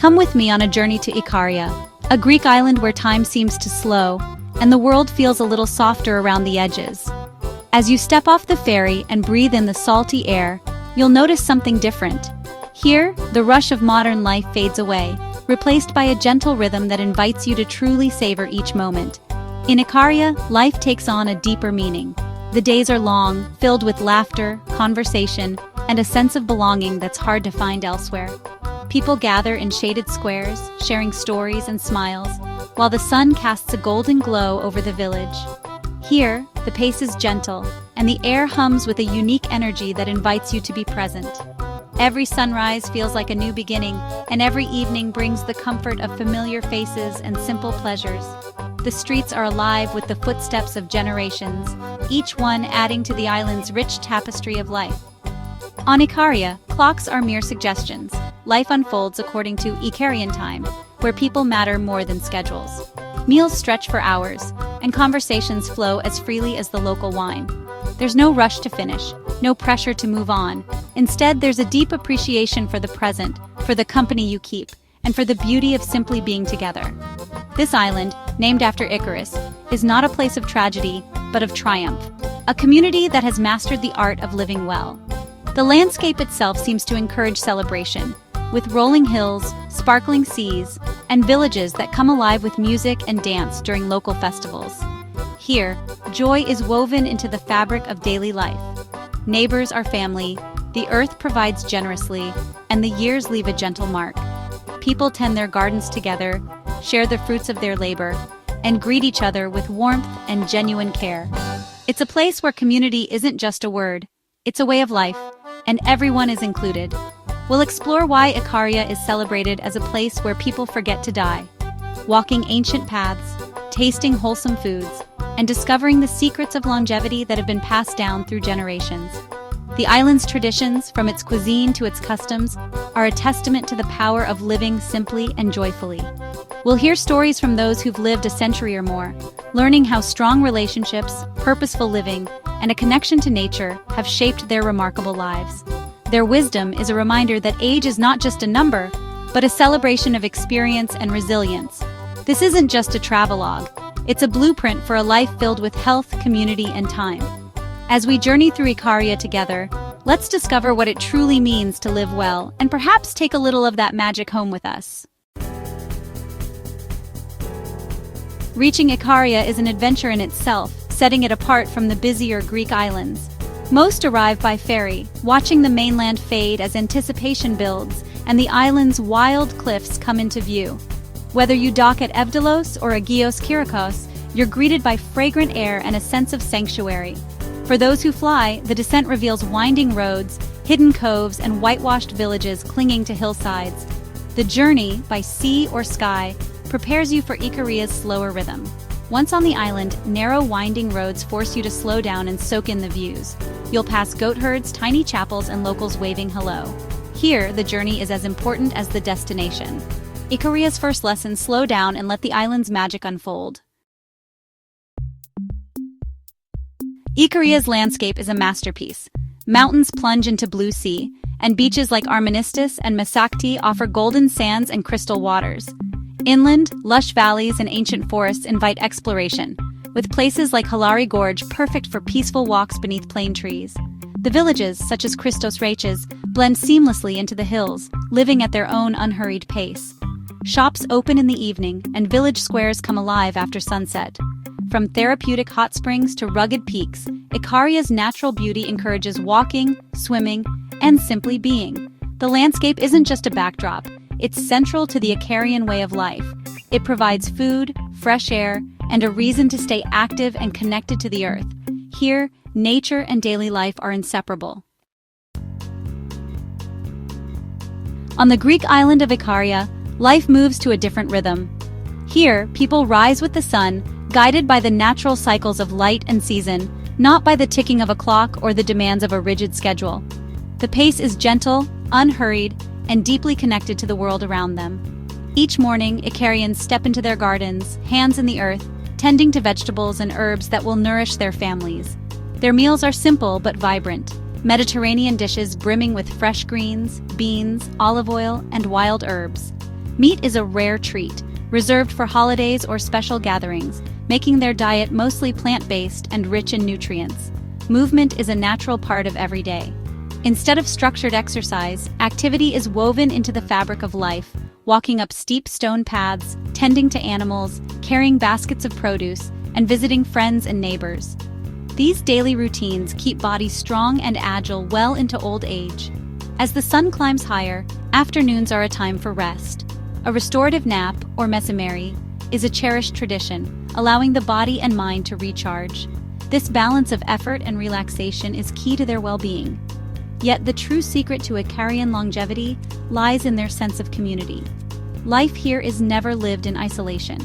Come with me on a journey to Ikaria, a Greek island where time seems to slow, and the world feels a little softer around the edges. As you step off the ferry and breathe in the salty air, you'll notice something different. Here, the rush of modern life fades away, replaced by a gentle rhythm that invites you to truly savor each moment. In Ikaria, life takes on a deeper meaning. The days are long, filled with laughter, conversation, and a sense of belonging that's hard to find elsewhere. People gather in shaded squares, sharing stories and smiles, while the sun casts a golden glow over the village. Here, the pace is gentle, and the air hums with a unique energy that invites you to be present. Every sunrise feels like a new beginning, and every evening brings the comfort of familiar faces and simple pleasures. The streets are alive with the footsteps of generations, each one adding to the island's rich tapestry of life. On Ikaria, clocks are mere suggestions. Life unfolds according to Ikarian time, where people matter more than schedules. Meals stretch for hours, and conversations flow as freely as the local wine. There's no rush to finish, no pressure to move on. Instead, there's a deep appreciation for the present, for the company you keep, and for the beauty of simply being together. This island, named after Icarus, is not a place of tragedy, but of triumph, a community that has mastered the art of living well. The landscape itself seems to encourage celebration, with rolling hills, sparkling seas, and villages that come alive with music and dance during local festivals. Here, joy is woven into the fabric of daily life. Neighbors are family, the earth provides generously, and the years leave a gentle mark. People tend their gardens together, share the fruits of their labor, and greet each other with warmth and genuine care. It's a place where community isn't just a word, it's a way of life, and everyone is included. We'll explore why Ikaria is celebrated as a place where people forget to die, walking ancient paths, tasting wholesome foods, and discovering the secrets of longevity that have been passed down through generations. The island's traditions, from its cuisine to its customs, are a testament to the power of living simply and joyfully. We'll hear stories from those who've lived a century or more, learning how strong relationships, purposeful living, and a connection to nature have shaped their remarkable lives. Their wisdom is a reminder that age is not just a number, but a celebration of experience and resilience. This isn't just a travelogue, it's a blueprint for a life filled with health, community, and time. As we journey through Ikaria together, let's discover what it truly means to live well, and perhaps take a little of that magic home with us. Reaching Ikaria is an adventure in itself, setting it apart from the busier Greek islands. Most arrive by ferry, watching the mainland fade as anticipation builds and the island's wild cliffs come into view. Whether you dock at Evdalos or Agios Kyriakos, you're greeted by fragrant air and a sense of sanctuary. For those who fly, the descent reveals winding roads, hidden coves, and whitewashed villages clinging to hillsides. The journey, by sea or sky, prepares you for Ikaria's slower rhythm. Once on the island, narrow winding roads force you to slow down and soak in the views. You'll pass goat herds, tiny chapels, and locals waving hello. Here, the journey is as important as the destination. Ikaria's first lesson: slow down and let the island's magic unfold. Ikaria's landscape is a masterpiece. Mountains plunge into blue sea, and beaches like Armenistis and Mesakti offer golden sands and crystal waters. Inland, lush valleys and ancient forests invite exploration, with places like Halari Gorge perfect for peaceful walks beneath plane trees. The villages, such as Christos Reches, blend seamlessly into the hills, living at their own unhurried pace. Shops open in the evening, and village squares come alive after sunset. From therapeutic hot springs to rugged peaks, Ikaria's natural beauty encourages walking, swimming, and simply being. The landscape isn't just a backdrop. It's central to the Ikarian way of life. It provides food, fresh air, and a reason to stay active and connected to the earth. Here, nature and daily life are inseparable. On the Greek island of Ikaria, life moves to a different rhythm. Here, people rise with the sun, guided by the natural cycles of light and season, not by the ticking of a clock or the demands of a rigid schedule. The pace is gentle, unhurried, and deeply connected to the world around them. Each morning, Ikarians step into their gardens, hands in the earth, tending to vegetables and herbs that will nourish their families. Their meals are simple but vibrant, Mediterranean dishes brimming with fresh greens, beans, olive oil, and wild herbs. Meat is a rare treat, reserved for holidays or special gatherings, making their diet mostly plant-based and rich in nutrients. Movement is a natural part of every day. Instead of structured exercise, activity is woven into the fabric of life, walking up steep stone paths, tending to animals, carrying baskets of produce, and visiting friends and neighbors. These daily routines keep bodies strong and agile well into old age. As the sun climbs higher, afternoons are a time for rest. A restorative nap, or mesomery, is a cherished tradition, allowing the body and mind to recharge. This balance of effort and relaxation is key to their well-being. Yet the true secret to Ikarian longevity lies in their sense of community. Life here is never lived in isolation.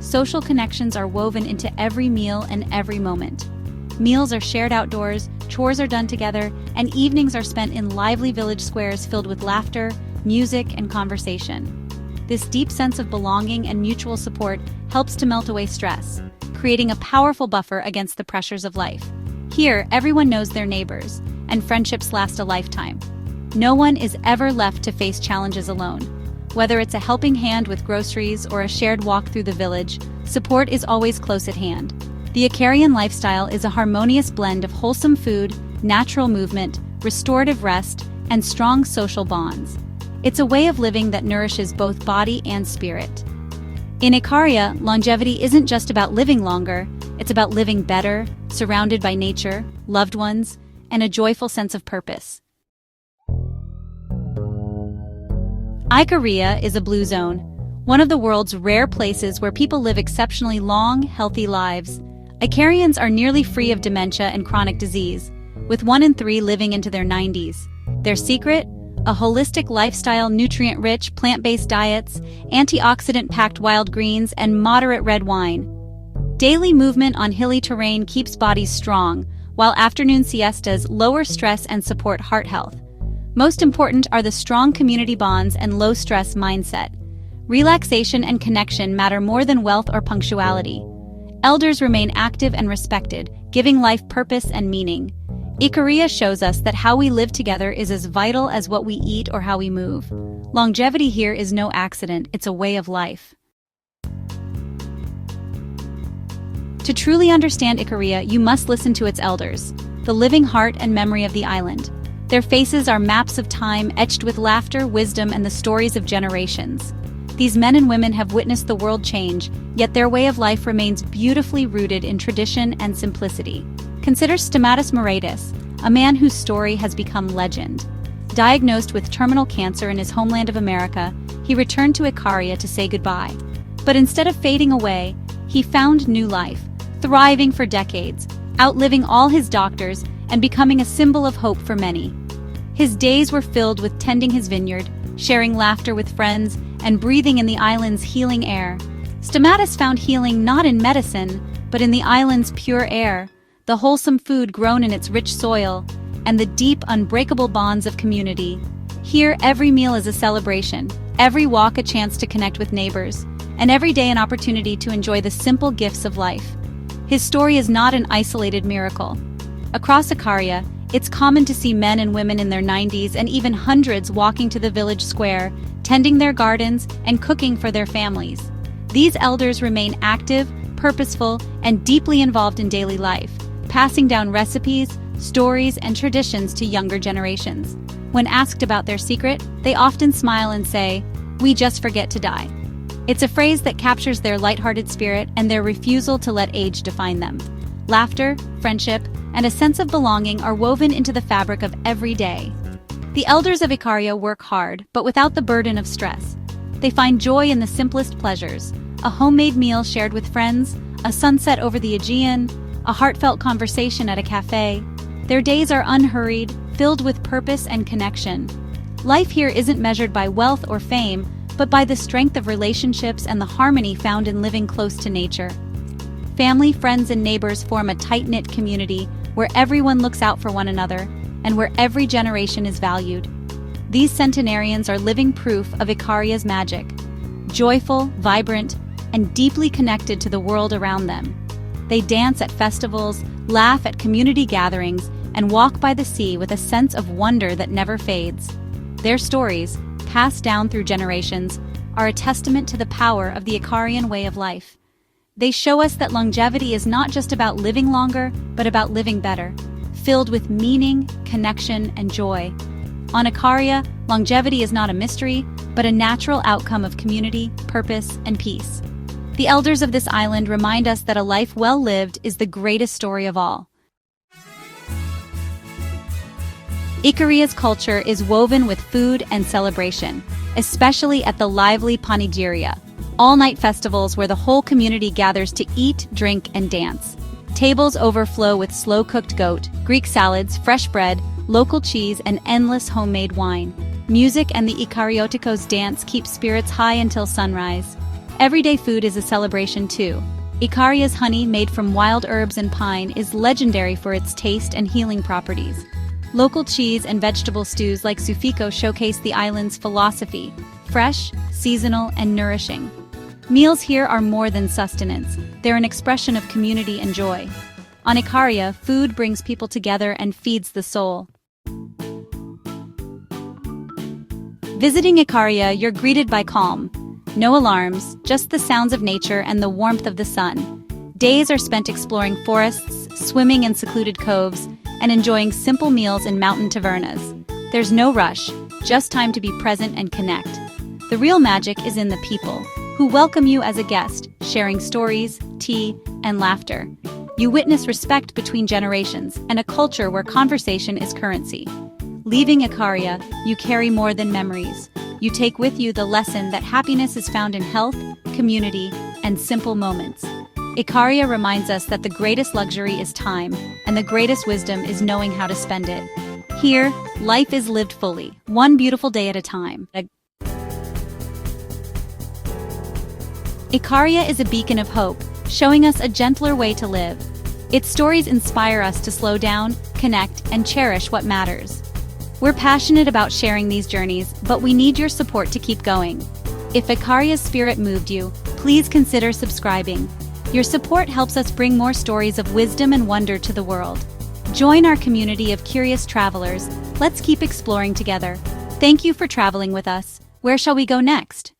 Social connections are woven into every meal and every moment. Meals are shared outdoors, chores are done together, and evenings are spent in lively village squares filled with laughter, music, and conversation. This deep sense of belonging and mutual support helps to melt away stress, creating a powerful buffer against the pressures of life. Here, everyone knows their neighbors, and friendships last a lifetime. No one is ever left to face challenges alone. Whether it's a helping hand with groceries or a shared walk through the village, support is always close at hand. The Ikarian lifestyle is a harmonious blend of wholesome food, natural movement, restorative rest, and strong social bonds. It's a way of living that nourishes both body and spirit. In Ikaria, longevity isn't just about living longer, it's about living better, surrounded by nature, loved ones, and a joyful sense of purpose. Ikaria is a blue zone, one of the world's rare places where people live exceptionally long, healthy lives. Ikarians are nearly free of dementia and chronic disease, with 1 in 3 living into their 90s. Their secret? A holistic lifestyle, nutrient-rich, plant-based diets, antioxidant-packed wild greens, and moderate red wine. Daily movement on hilly terrain keeps bodies strong, while afternoon siestas lower stress and support heart health. Most important are the strong community bonds and low-stress mindset. Relaxation and connection matter more than wealth or punctuality. Elders remain active and respected, giving life purpose and meaning. Ikaria shows us that how we live together is as vital as what we eat or how we move. Longevity here is no accident, it's a way of life. To truly understand Ikaria, you must listen to its elders, the living heart and memory of the island. Their faces are maps of time etched with laughter, wisdom, and the stories of generations. These men and women have witnessed the world change, yet their way of life remains beautifully rooted in tradition and simplicity. Consider Stamatis Moretus, a man whose story has become legend. Diagnosed with terminal cancer in his homeland of America, he returned to Ikaria to say goodbye. But instead of fading away, he found new life, thriving for decades, outliving all his doctors and becoming a symbol of hope for many. His days were filled with tending his vineyard, sharing laughter with friends, and breathing in the island's healing air. Stamatis found healing not in medicine, but in the island's pure air, the wholesome food grown in its rich soil, and the deep, unbreakable bonds of community. Here, every meal is a celebration, every walk a chance to connect with neighbors, and every day an opportunity to enjoy the simple gifts of life. His story is not an isolated miracle. Across Ikaria, it's common to see men and women in their 90s and even hundreds walking to the village square, tending their gardens and cooking for their families. These elders remain active, purposeful, and deeply involved in daily life, passing down recipes, stories, and traditions to younger generations. When asked about their secret, they often smile and say, "We just forget to die." It's a phrase that captures their lighthearted spirit and their refusal to let age define them. Laughter, friendship, and a sense of belonging are woven into the fabric of every day. The elders of Ikaria work hard, but without the burden of stress. They find joy in the simplest pleasures: a homemade meal shared with friends, a sunset over the Aegean, a heartfelt conversation at a cafe. Their days are unhurried, filled with purpose and connection. Life here isn't measured by wealth or fame, but by the strength of relationships and the harmony found in living close to nature. Family, friends, and neighbors form a tight-knit community where everyone looks out for one another and where every generation is valued. These centenarians are living proof of Ikaria's magic, joyful, vibrant, and deeply connected to the world around them. They dance at festivals, laugh at community gatherings, and walk by the sea with a sense of wonder that never fades. Their stories, passed down through generations, are a testament to the power of the Icarian way of life. They show us that longevity is not just about living longer, but about living better, filled with meaning, connection, and joy. On Ikaria, longevity is not a mystery, but a natural outcome of community, purpose, and peace. The elders of this island remind us that a life well lived is the greatest story of all. Ikaria's culture is woven with food and celebration, especially at the lively Panigeria, all-night festivals where the whole community gathers to eat, drink, and dance. Tables overflow with slow-cooked goat, Greek salads, fresh bread, local cheese, and endless homemade wine. Music and the Ikariotikos dance keep spirits high until sunrise. Everyday food is a celebration too. Ikaria's honey, made from wild herbs and pine, is legendary for its taste and healing properties. Local cheese and vegetable stews like sufiko showcase the island's philosophy: fresh, seasonal, and nourishing. Meals here are more than sustenance. They're an expression of community and joy. On Ikaria, food brings people together and feeds the soul. Visiting Ikaria, you're greeted by calm. No alarms, just the sounds of nature and the warmth of the sun. Days are spent exploring forests, swimming in secluded coves, and enjoying simple meals in mountain tavernas. There's no rush, just time to be present and connect. The real magic is in the people, who welcome you as a guest, sharing stories, tea, and laughter. You witness respect between generations and a culture where conversation is currency. Leaving Ikaria, you carry more than memories. You take with you the lesson that happiness is found in health, community, and simple moments. Ikaria reminds us that the greatest luxury is time, and the greatest wisdom is knowing how to spend it. Here, life is lived fully, one beautiful day at a time. Ikaria is a beacon of hope, showing us a gentler way to live. Its stories inspire us to slow down, connect, and cherish what matters. We're passionate about sharing these journeys, but we need your support to keep going. If Ikaria's spirit moved you, please consider subscribing. Your support helps us bring more stories of wisdom and wonder to the world. Join our community of curious travelers. Let's keep exploring together. Thank you for traveling with us. Where shall we go next?